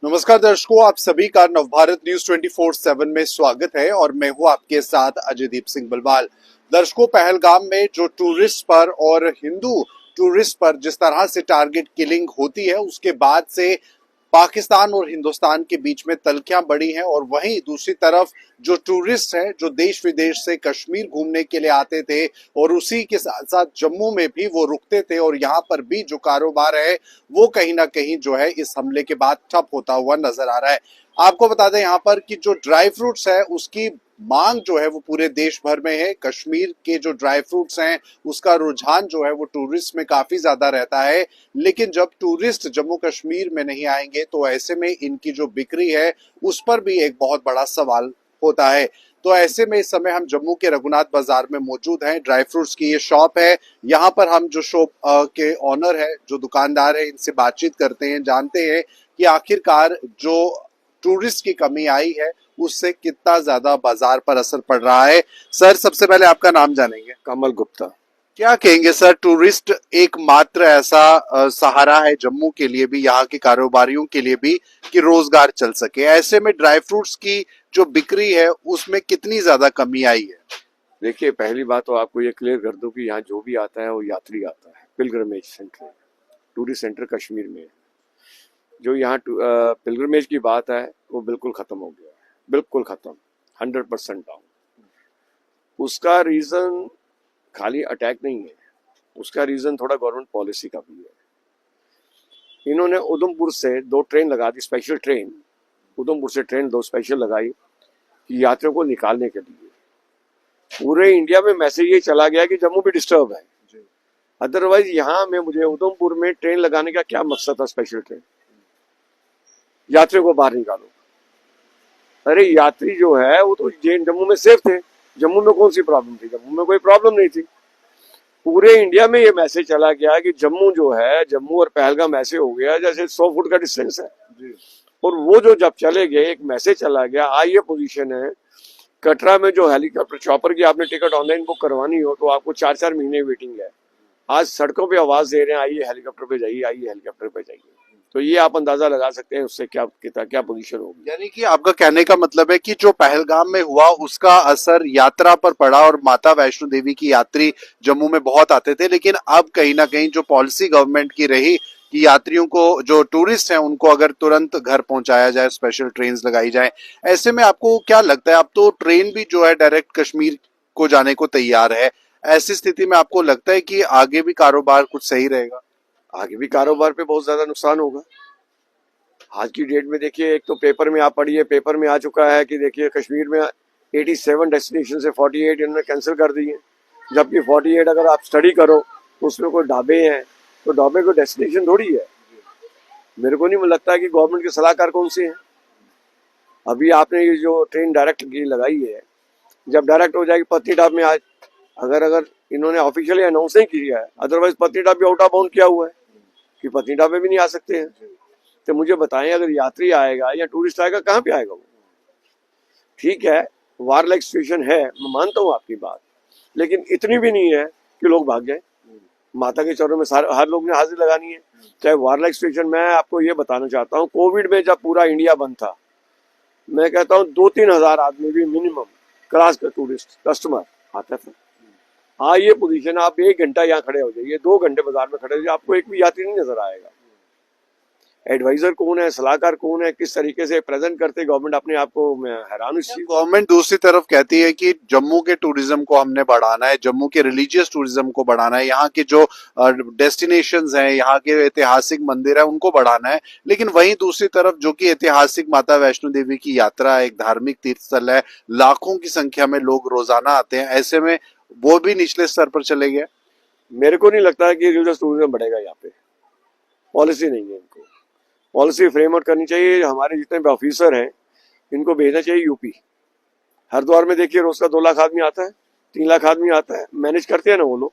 नमस्कार दर्शकों, आप सभी का नवभारत न्यूज 24/7 में स्वागत है और मैं हूं आपके साथ अजयदीप सिंह बलवाल। दर्शकों, पहलगाम में जो टूरिस्ट पर और हिंदू टूरिस्ट पर जिस तरह से टारगेट किलिंग होती है, उसके बाद से पाकिस्तान और हिंदुस्तान के बीच में तल्खियां बढ़ी हैं और वहीं दूसरी तरफ जो टूरिस्ट हैं, जो देश विदेश से कश्मीर घूमने के लिए आते थे और उसी के साथ साथ जम्मू में भी वो रुकते थे और यहाँ पर भी जो कारोबार है वो कहीं ना कहीं जो है इस हमले के बाद ठप होता हुआ नजर आ रहा है। आपको बता दें यहाँ पर कि जो ड्राई फ्रूट्स है उसकी मांग जो है वो पूरे देश भर में है। कश्मीर के जो ड्राई फ्रूट्स हैं उसका रुझान जो है वो टूरिस्ट में काफी ज्यादा रहता है, लेकिन जब टूरिस्ट जम्मू कश्मीर में नहीं आएंगे तो ऐसे में इनकी जो बिक्री है उस पर भी एक बहुत बड़ा सवाल होता है। तो ऐसे में इस समय हम जम्मू के रघुनाथ बाजार में मौजूद हैं। ड्राई फ्रूट्स की ये शॉप है। यहाँ पर हम जो शॉप के ऑनर है, जो दुकानदार है, इनसे बातचीत करते हैं, जानते हैं कि आखिरकार जो टूरिस्ट की कमी आई है उससे कितना ज्यादा बाजार पर असर पड़ रहा है। सर, सबसे पहले आपका नाम जानेंगे। कमल गुप्ता। क्या कहेंगे सर, टूरिस्ट एकमात्र ऐसा सहारा है जम्मू के लिए भी, यहाँ के कारोबारियों के लिए भी, कि रोजगार चल सके। ऐसे में ड्राई फ्रूट्स की जो बिक्री है उसमें कितनी ज्यादा कमी आई है? देखिए, पहली बात तो आपको ये क्लियर कर दूं कि यहाँ जो भी आता है वो यात्री आता है। Pilgrimage centre, tourist centre Kashmir में है। जो यहाँ पिलग्रमेज की बात है वो बिल्कुल खत्म हो गया है, बिल्कुल खत्म, 100% डाउन। उसका रीजन खाली अटैक नहीं है, उसका रीजन थोड़ा गवर्नमेंट पॉलिसी का भी है। इन्होंने उधमपुर से 2 ट्रेन लगा दी, स्पेशल ट्रेन। उधमपुर से ट्रेन 2 स्पेशल लगाई कि यात्रियों को निकालने के लिए। पूरे इंडिया में मैसेज ये चला गया कि जम्मू भी डिस्टर्ब है। अदरवाइज यहाँ में मुझे उधमपुर में ट्रेन लगाने का क्या मकसद था? स्पेशल ट्रेन, यात्रियों को बाहर निकालो। अरे यात्री जो है वो तो जम्मू में सेफ थे। जम्मू में कौन सी प्रॉब्लम थी? जम्मू में कोई प्रॉब्लम नहीं थी। पूरे इंडिया में ये मैसेज चला गया कि जम्मू जो है, जम्मू और पहलगाम ऐसे हो गया जैसे 100 फुट का डिस्टेंस है। और वो जो जब चले गए, एक मैसेज चला गया। आज ये पोजीशन है, कटरा में जो हेलीकॉप्टर चॉपर की आपने टिकट ऑनलाइन बुक करवानी हो तो आपको 4-4 महीने वेटिंग है। आज सड़कों पे आवाज दे रहे हैं, आइए हेलीकॉप्टर पे जाइए, आइए हेलीकॉप्टर पे जाइए। तो ये आप अंदाजा लगा सकते हैं उससे क्या पोजीशन होगी। यानी कि आपका कहने का मतलब है कि जो पहलगाम में हुआ उसका असर यात्रा पर पड़ा और माता वैष्णो देवी की यात्री जम्मू में बहुत आते थे, लेकिन अब कहीं ना कहीं जो पॉलिसी गवर्नमेंट की रही कि यात्रियों को, जो टूरिस्ट हैं, उनको अगर तुरंत घर पहुंचाया जाए, स्पेशल ट्रेन लगाई जाए। ऐसे में आपको क्या लगता है, अब तो ट्रेन भी जो है डायरेक्ट कश्मीर को जाने को तैयार है, ऐसी स्थिति में आपको लगता है कि आगे भी कारोबार कुछ सही रहेगा? आगे भी कारोबार पे बहुत ज्यादा नुकसान होगा। आज की डेट में देखिए, एक तो पेपर में आप पढ़िए, पेपर में आ चुका है कि देखिए कश्मीर में 87 डेस्टिनेशन से 48 इन्होंने कैंसिल कर दी है। जबकि 48 अगर आप स्टडी करो तो उसमें कोई ढाबे हैं, तो ढाबे को डेस्टिनेशन थोड़ी है। मेरे को नहीं लगता है कि गवर्नमेंट के सलाहकार कौन से हैं। अभी आपने ये जो ट्रेन डायरेक्ट की लगाई है, जब डायरेक्ट हो जाएगी पत्नीटॉप में, आज अगर इन्होंने ऑफिशियली अनाउंस नहीं किया है, अदरवाइज पत्नीटॉप भी आउट ऑफ बाउंड किया हुआ है कि पत्नीटॉप में भी नहीं आ सकते हैं। तो मुझे बताएं, अगर यात्री आएगा या टूरिस्ट आएगा, कहाँ पे आएगा वो? ठीक है, वार लाइक सिचुएशन है, मैं मानता हूँ आपकी बात, लेकिन इतनी भी नहीं है कि लोग भाग जाए। माता के चरणों में हर लोग ने हाजिर लगानी है, चाहे वार लाइक सिचुएशन। मैं आपको ये बताना चाहता हूँ, कोविड में जब पूरा इंडिया बंद था, मैं कहता हूँ 2-3 हजार आदमी भी मिनिमम क्लास का टूरिस्ट कस्टमर आता था। हाँ, ये पोजीशन, आप 1 घंटा यहाँ खड़े हो जाइए, 2 घंटे बाजार में खड़े हो जाइए, आपको एक भी यात्री नहीं नजर आएगा। एडवाइजर कौन है, सलाहकार कौन है, किस तरीके से प्रेजेंट करते गवर्नमेंट अपने आप को, मैं हैरान हूं। गवर्नमेंट दूसरी तरफ कहती है कि जम्मू के टूरिज्म को हमने बढ़ाना है, जम्मू के रिलीजियस टूरिज्म को बढ़ाना है, यहाँ के जो डेस्टिनेशंस हैं, यहाँ के ऐतिहासिक मंदिर है, उनको बढ़ाना है। लेकिन वहीं दूसरी तरफ जो कि ऐतिहासिक माता वैष्णो देवी की यात्रा एक धार्मिक तीर्थ स्थल है, लाखों की संख्या में लोग रोजाना आते हैं, ऐसे में वो भी निचले स्तर पर चले गए। मेरे को नहीं लगता है कि रिलीजियस टूरिज्म बढ़ेगा यहाँ पे। पॉलिसी नहीं है, इनको पॉलिसी फ्रेमवर्क करनी चाहिए। हमारे जितने भी ऑफिसर हैं इनको भेजना चाहिए यूपी। हरिद्वार में देखिए रोज का 2 लाख आदमी आता है, 3 लाख आदमी आता है। मैनेज करते हैं ना वो लोग,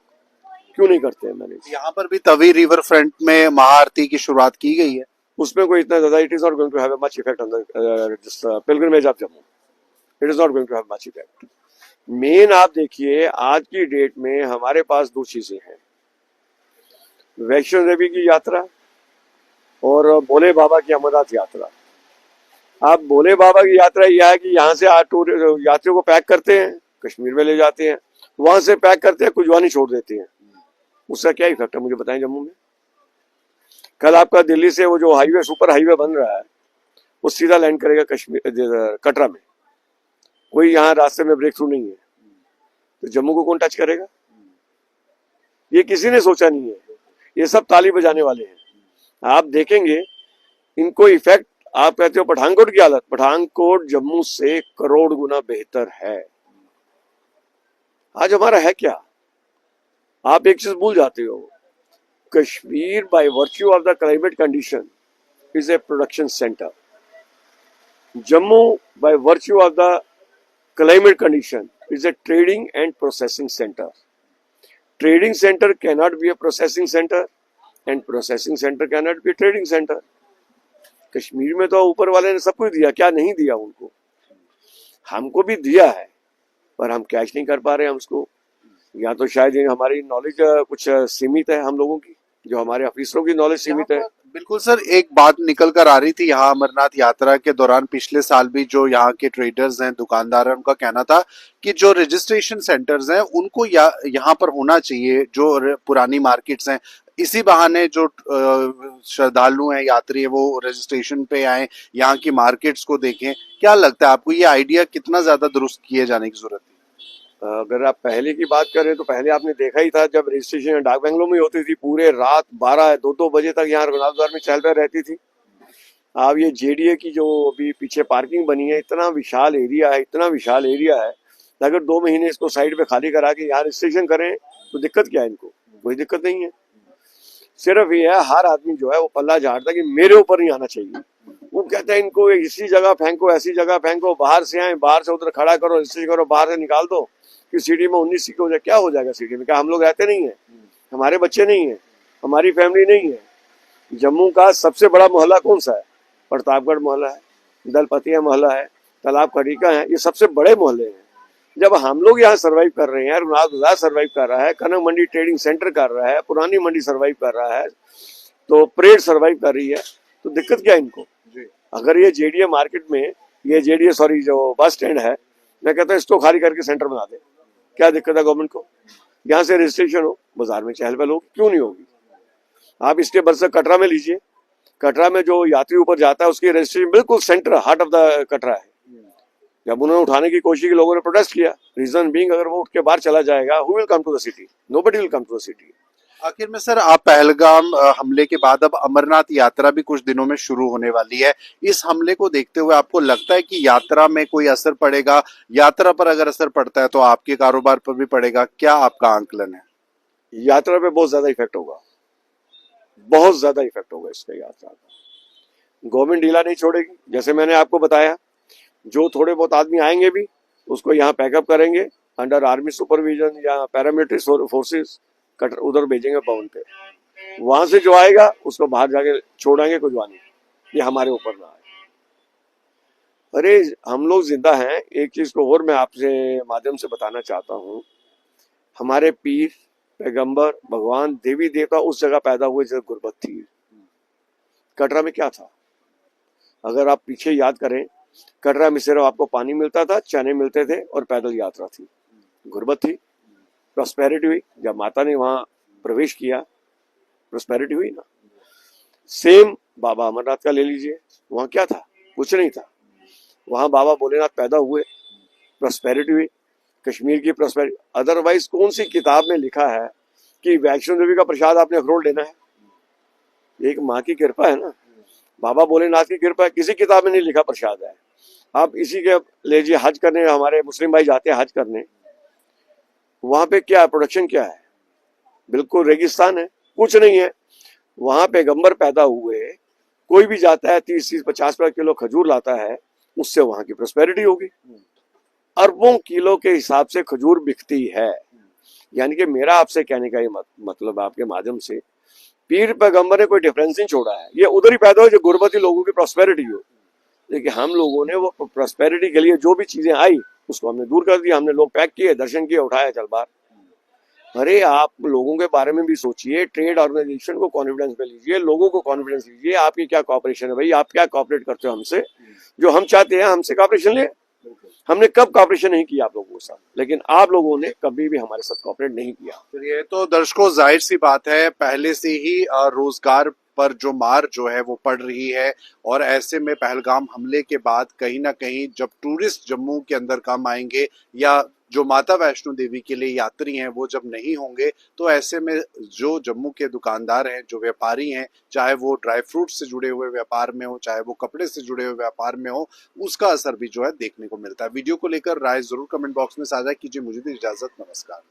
क्यों नहीं करते हैं मैनेज? यहाँ पर भी तवी रिवर फ्रंट में महाआरती की शुरुआत की गई है, उसमें कोई इतना ज्यादा, it is not going to have a much effect on the pilgrimage of Jammu. It is not going to have much effect. मेन आप देखिए, आज की डेट में हमारे पास 2 चीजें हैं, वैष्णो देवी की यात्रा और भोले बाबा की अमरनाथ यात्रा। आप भोले बाबा की यात्रा यह है कि यहाँ से टूर यात्रियों को पैक करते हैं, कश्मीर में ले जाते हैं, वहां से पैक करते हैं, कुजवानी छोड़ देते हैं। उसका क्या इफेक्ट है मुझे बताएं जम्मू में? कल आपका दिल्ली से वो जो हाईवे सुपर हाईवे बन रहा है वो सीधा लैंड करेगा कश्मीर कटरा में। कोई यहाँ रास्ते में ब्रेक थ्रू नहीं है, तो जम्मू को कौन टच करेगा? ये किसी ने सोचा नहीं है। ये सब ताली बजाने वाले हैं। आप देखेंगे इनको इफेक्ट। आप कहते हो पठानकोट की हालत, पठानकोट जम्मू से करोड़ गुना बेहतर है। आज हमारा है क्या? आप एक चीज भूल जाते हो, Kashmir by virtue of the climate condition is a production centre. Jammu by virtue of the climate condition is a trading and processing center. Trading center cannot be a processing center and processing center cannot be a trading center. Kashmir में तो ऊपर वाले ने सब कुछ दिया, क्या नहीं दिया उनको? हमको भी दिया है पर हम कैच नहीं कर पा रहे हैं उसको। या तो शायद हमारी नॉलेज कुछ सीमित है, हम लोगों की, जो हमारे ऑफिसरों की नॉलेज सीमित है। बिल्कुल सर, एक बात निकल कर आ रही थी यहाँ अमरनाथ यात्रा के दौरान पिछले साल भी, जो यहाँ के ट्रेडर्स हैं, दुकानदार हैं, उनका कहना था कि जो रजिस्ट्रेशन सेंटर्स हैं उनको यहाँ पर होना चाहिए, जो पुरानी मार्केट्स हैं। इसी बहाने जो श्रद्धालु हैं, यात्री है, वो रजिस्ट्रेशन पे आए, यहाँ की मार्केट्स को देखें। क्या लगता है आपको, ये आइडिया कितना ज्यादा दुरुस्त किए जाने की जरूरत है? अगर आप पहले की बात करें तो पहले आपने देखा ही था जब रजिस्ट्रेशन डाक बंगलों में होती थी, पूरे रात 12-2 बजे तक यहाँ रघुनाथ द्वार में चहल पहल रहती थी। अब ये जेडीए की जो अभी पीछे पार्किंग बनी है, इतना विशाल एरिया है, इतना विशाल एरिया है, अगर 2 महीने इसको साइड पे खाली करा के यहाँ रजिस्ट्रेशन करें तो दिक्कत क्या है? इनको कोई दिक्कत नहीं है। सिर्फ ये है, हर आदमी जो है वो पल्ला झाड़ता कि मेरे ऊपर नहीं आना चाहिए। वो कहता है इनको इसी जगह फेंको, ऐसी जगह फेंको, बाहर से आए, बाहर से उधर खड़ा करो, रजिस्ट्रेशन करो, बाहर से निकाल दो कि सिटी में 19 सीट हो जाए। क्या हो जाएगा सिटी में? क्या हम लोग रहते नहीं है? हमारे बच्चे नहीं है? हमारी फैमिली नहीं है? जम्मू का सबसे बड़ा मोहल्ला कौन सा है? प्रतापगढ़ मोहल्ला है, दलपतिया मोहल्ला है, तालाब खड़ीका है, ये सबसे बड़े मोहल्ले हैं। जब हम लोग यहाँ सर्वाइव कर रहे हैं, रघुनाथ बाजार सर्वाइव कर रहा है, कनक मंडी ट्रेडिंग सेंटर कर रहा है, पुरानी मंडी सर्वाइव कर रहा है, तो परेड सर्वाइव कर रही है, तो दिक्कत क्या है इनको? अगर ये जेडीए मार्केट में, ये जेडीए सॉरी जो बस स्टैंड है, मैं कहता हूँ इसको खाली करके सेंटर बना दे। क्या दिक्कत है गवर्नमेंट को? यहाँ से रजिस्ट्रेशन हो, बाजार में चहल पहल होगी, क्यों नहीं होगी? आप इसके बरसक कटरा में लीजिए, कटरा में जो यात्री ऊपर जाता है उसकी रजिस्ट्रेशन बिल्कुल centre heart of the Katra है। जब उन्होंने उठाने की कोशिश की, लोगों ने प्रोटेस्ट किया। रीजन बीइंग, अगर वो उठ के बाहर चला जाएगा, who will come to the city? Nobody will come to the city. आखिर में सर, आप पहलगाम हमले के बाद अब अमरनाथ यात्रा भी कुछ दिनों में शुरू होने वाली है। इस हमले को देखते हुए आपको लगता है कि यात्रा में कोई असर पड़ेगा? यात्रा पर अगर असर पड़ता है तो आपके कारोबार पर भी पड़ेगा, क्या आपका आंकलन है? यात्रा पे बहुत ज्यादा इफेक्ट होगा, बहुत ज्यादा इफेक्ट होगा इसका यात्रा का। गवर्नमेंट ढीला नहीं छोड़ेगी। जैसे मैंने आपको बताया, जो थोड़े बहुत आदमी आएंगे भी उसको यहाँ पैकअप करेंगे अंडर आर्मी सुपरविजन या पैरामिलिट्री फोर्सेस, उधर भेजेंगे पवन पे। वहां से जो आएगा उसको बाहर जाके छोड़ेंगे कुजवानी। ये हमारे ऊपर ना आए। अरे हम लोग जिंदा हैं। एक चीज को और मैं आपसे माध्यम से बताना चाहता हूँ, हमारे पीर, पैगंबर, भगवान, देवी देवता उस जगह पैदा हुए जगह गुर्बत थी। कटरा में क्या था? अगर आप पीछे याद करें, कटरा में सिर्फ आपको पानी मिलता था, चने मिलते थे और पैदल यात्रा थी। गुर्बत थी, प्रॉस्पेरिटी हुई। जब माता ने वहां प्रवेश किया, प्रॉस्पेरिटी हुई ना। सेम बाबा अमरनाथ का ले लीजिए, वहां क्या था? कुछ नहीं था। वहां बाबा भोलेनाथ पैदा हुए, प्रॉस्पेरिटी हुई, कश्मीर की प्रॉस्पेरिटी। अदरवाइज कौन सी किताब में लिखा है कि वैष्णो देवी का प्रसाद आपने अखरोट लेना है? एक माँ की कृपा है ना, बाबा भोलेनाथ की कृपा है। किसी किताब में नहीं लिखा प्रसाद है। आप इसी के लीजिए, हज करने हमारे मुस्लिम भाई जाते हैं हज करने, वहां पे क्या है? प्रोडक्शन क्या है? बिल्कुल रेगिस्तान है, कुछ नहीं है। वहां पैगंबर पैदा हुए, कोई भी जाता है 30-50 किलो खजूर लाता है, उससे वहां की प्रॉस्पेरिटी होगी। अरबों किलो के हिसाब से खजूर बिकती है। यानी कि मेरा आपसे कहने का ये मतलब आपके माध्यम से, पीर पैगंबर ने कोई डिफरेंस नहीं छोड़ा है। ये उधर ही पैदा हो जो गुर्बती लोगों की प्रॉस्पेरिटी हो। लेकिन हम लोगों ने वो प्रॉस्पेरिटी के लिए जो भी चीजें आई उसको हमने दूर कर दिया। हमने लोग पैक किए, दर्शन किए, उठाया, चल बाहर। अरे आप लोगों के बारे में भी सोचिए, ट्रेड ऑर्गेनाइजेशन को कॉन्फिडेंस में लीजिए, लोगों को कॉन्फिडेंस लीजिए। आपकी क्या कॉपरेशन है भाई, आप क्या कॉपरेट करते हो हमसे? जो हम चाहते हैं हमसे कॉपरेशन ले। हमने कब कॉपरेशन नहीं किया आप लोगों के साथ, लेकिन आप लोगों ने कभी भी हमारे साथ कॉपरेट नहीं किया। चलिए, तो दर्शकों जाहिर सी बात है, पहले से ही रोजगार पर जो मार जो है वो पड़ रही है, और ऐसे में पहलगाम हमले के बाद कहीं ना कहीं जब टूरिस्ट जम्मू के अंदर कम आएंगे, या जो माता वैष्णो देवी के लिए यात्री हैं वो जब नहीं होंगे, तो ऐसे में जो जम्मू के दुकानदार हैं, जो व्यापारी हैं, चाहे वो ड्राई फ्रूट से जुड़े हुए व्यापार में हो, चाहे वो कपड़े से जुड़े हुए व्यापार में हो, उसका असर भी जो है देखने को मिलता है। वीडियो को लेकर राय जरूर कमेंट बॉक्स में साझा कीजिए। मुझे दी इजाजत, नमस्कार।